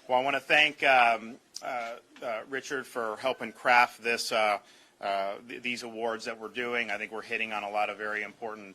Well, I want to thank Richard for helping craft this these awards that we're doing. I think we're hitting on a lot of very important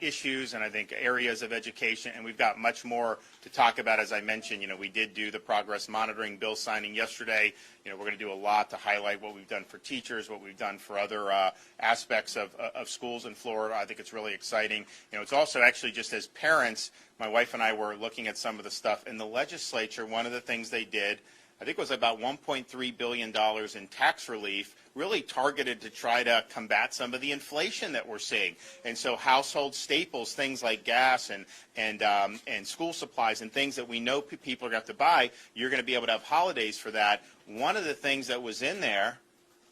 issues and I think areas of education, and we've got much more to talk about. As I mentioned, we did do the progress monitoring bill signing yesterday. We're going to do a lot to highlight what we've done for teachers, what we've done for other aspects of schools in Florida. I think it's really exciting. It's also actually just as parents, my wife and I were looking at some of the stuff in the legislature. One of the things they did, I think it was about $1.3 billion in tax relief, really targeted to try to combat some of the inflation that we're seeing. And so household staples, things like gas and school supplies and things that we know people are going to have to buy, you're going to be able to have holidays for that. One of the things that was in there,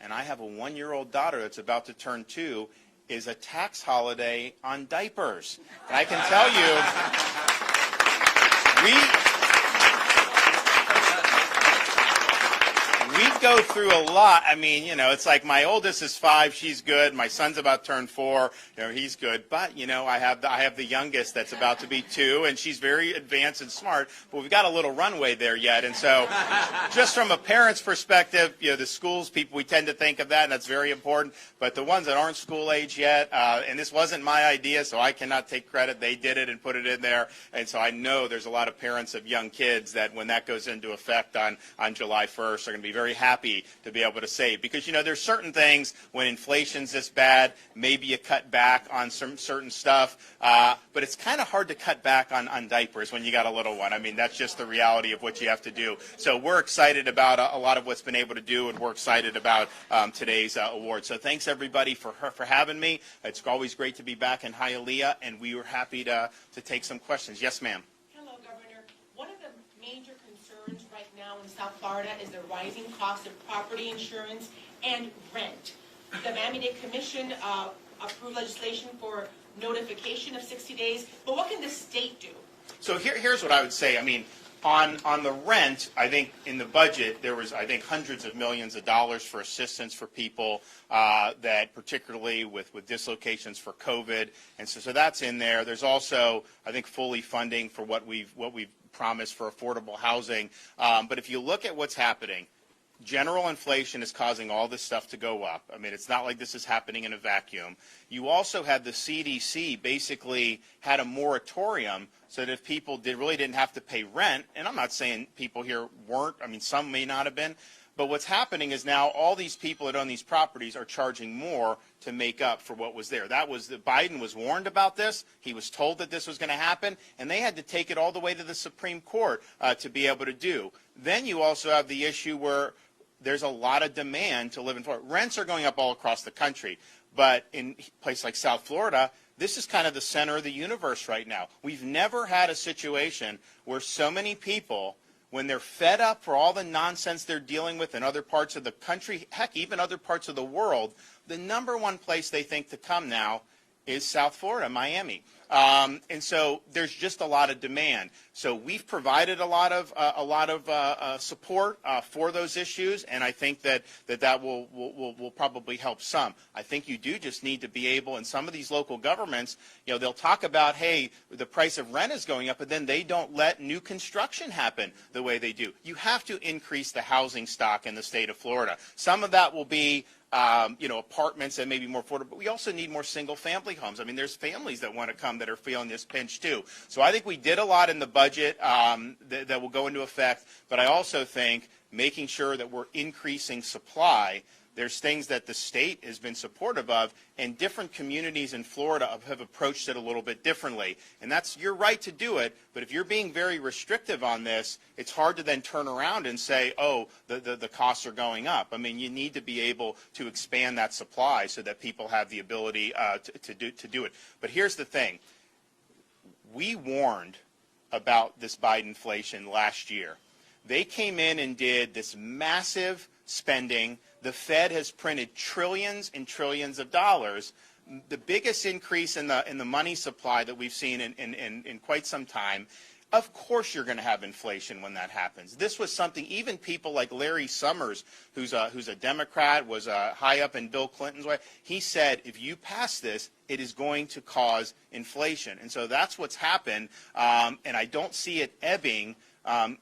and I have a 1-year-old daughter that's about to turn 2, is a tax holiday on diapers. And I can tell you, we go through a lot. I mean, it's like my oldest is 5, she's good. My son's about to turn 4, he's good. But, I have the youngest that's about to be 2, and she's very advanced and smart, but we've got a little runway there yet. And so just from a parent's perspective, the schools, people, we tend to think of that, and that's very important. But the ones that aren't school age yet, and this wasn't my idea, so I cannot take credit. They did it and put it in there. And so I know there's a lot of parents of young kids that when that goes into effect on July 1st are going to be very happy to be able to save, because there's certain things when inflation's this bad, maybe you cut back on some certain stuff, but it's kind of hard to cut back on diapers when you got a little one. I mean, that's just the reality of what you have to do. So we're excited about a lot of what's been able to do, and we're excited about today's award. So thanks everybody for having me. It's always great to be back in Hialeah, and we were happy to take some questions. Yes, ma'am. Hello, Governor. One of the major concerns right now in South Florida is the rising cost of property insurance and rent. The Miami-Dade Commission approved legislation for notification of 60 days, but what can the state do? So here's what I would say. I mean, on the rent, I think in the budget there was, I think, hundreds of millions of dollars for assistance for people that particularly with dislocations for COVID, and so that's in there. There's also, I think, fully funding for what we've promised for affordable housing. But if you look at what's happening, general inflation is causing all this stuff to go up. I mean, it's not like this is happening in a vacuum. You also had the CDC basically had a moratorium so that if people really didn't have to pay rent, and I'm not saying people here weren't, I mean, some may not have been, but what's happening is now all these people that own these properties are charging more to make up for what was there. Biden was warned about this. He was told that this was going to happen, and they had to take it all the way to the Supreme Court to be able to do. Then you also have the issue where there's a lot of demand to live in Florida. Rents are going up all across the country, but in a place like South Florida, this is kind of the center of the universe right now. We've never had a situation where so many people, when they're fed up for all the nonsense they're dealing with in other parts of the country, heck, even other parts of the world, the number one place they think to come now is South Florida, Miami. And so there's just a lot of demand. So we've provided a lot of support for those issues, and I think that will probably help some. I think you do just need to be able, in some of these local governments, they'll talk about, hey, the price of rent is going up, but then they don't let new construction happen the way they do. You have to increase the housing stock in the state of Florida. Some of that will be apartments that may be more affordable, but we also need more single-family homes. I mean, there's families that want to come that are feeling this pinch too. So I think we did a lot in the budget that will go into effect, but I also think making sure that we're increasing supply. There's things that the state has been supportive of, and different communities in Florida have approached it a little bit differently. And you're right to do it, but if you're being very restrictive on this, it's hard to then turn around and say, oh, the costs are going up. I mean, you need to be able to expand that supply so that people have the ability to do it. But here's the thing. We warned about this Bidenflation last year. They came in and did this massive spending. The Fed has printed trillions and trillions of dollars. The biggest increase in the money supply that we've seen in quite some time. Of course you're going to have inflation when that happens. This was something even people like Larry Summers, who's a Democrat, was high up in Bill Clinton's way, he said, if you pass this, it is going to cause inflation. And so that's what's happened, and I don't see it ebbing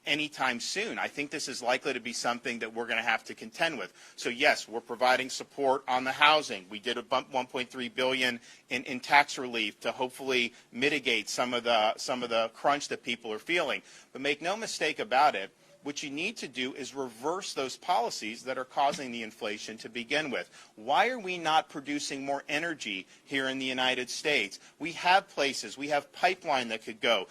anytime soon. I think this is likely to be something that we're going to have to contend with. So yes, we're providing support on the housing. We did a bump $1.3 billion in tax relief to hopefully mitigate some of the crunch that people are feeling. But make no mistake about it, what you need to do is reverse those policies that are causing the inflation to begin with. Why are we not producing more energy here in the United States? We have places, we have pipeline that could go.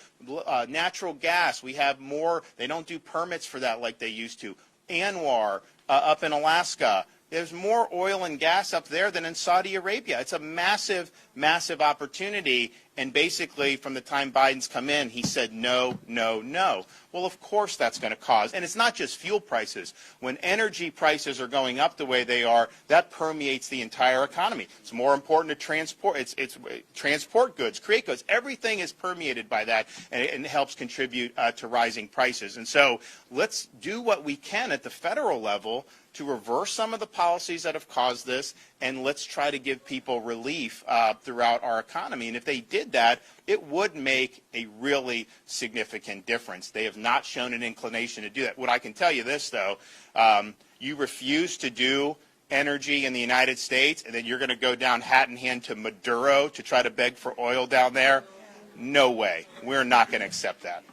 Natural gas, we have more. They don't do permits for that like they used to. Anwar up in Alaska. There's more oil and gas up there than in Saudi Arabia. It's a massive, massive opportunity. And basically, from the time Biden's come in, he said no, no, no. Well, of course that's going to cause, and it's not just fuel prices. When energy prices are going up the way they are, that permeates the entire economy. It's more important to transport. It's transport goods, create goods. Everything is permeated by that, and it helps contribute to rising prices. And so let's do what we can at the federal level to reverse some of the policies that have caused this, and let's try to give people relief throughout our economy. And if they did that, it would make a really significant difference. They have not shown an inclination to do that. What I can tell you this, though, you refuse to do energy in the United States, and then you're going to go down hat in hand to Maduro to try to beg for oil down there? No way. We're not going to accept that.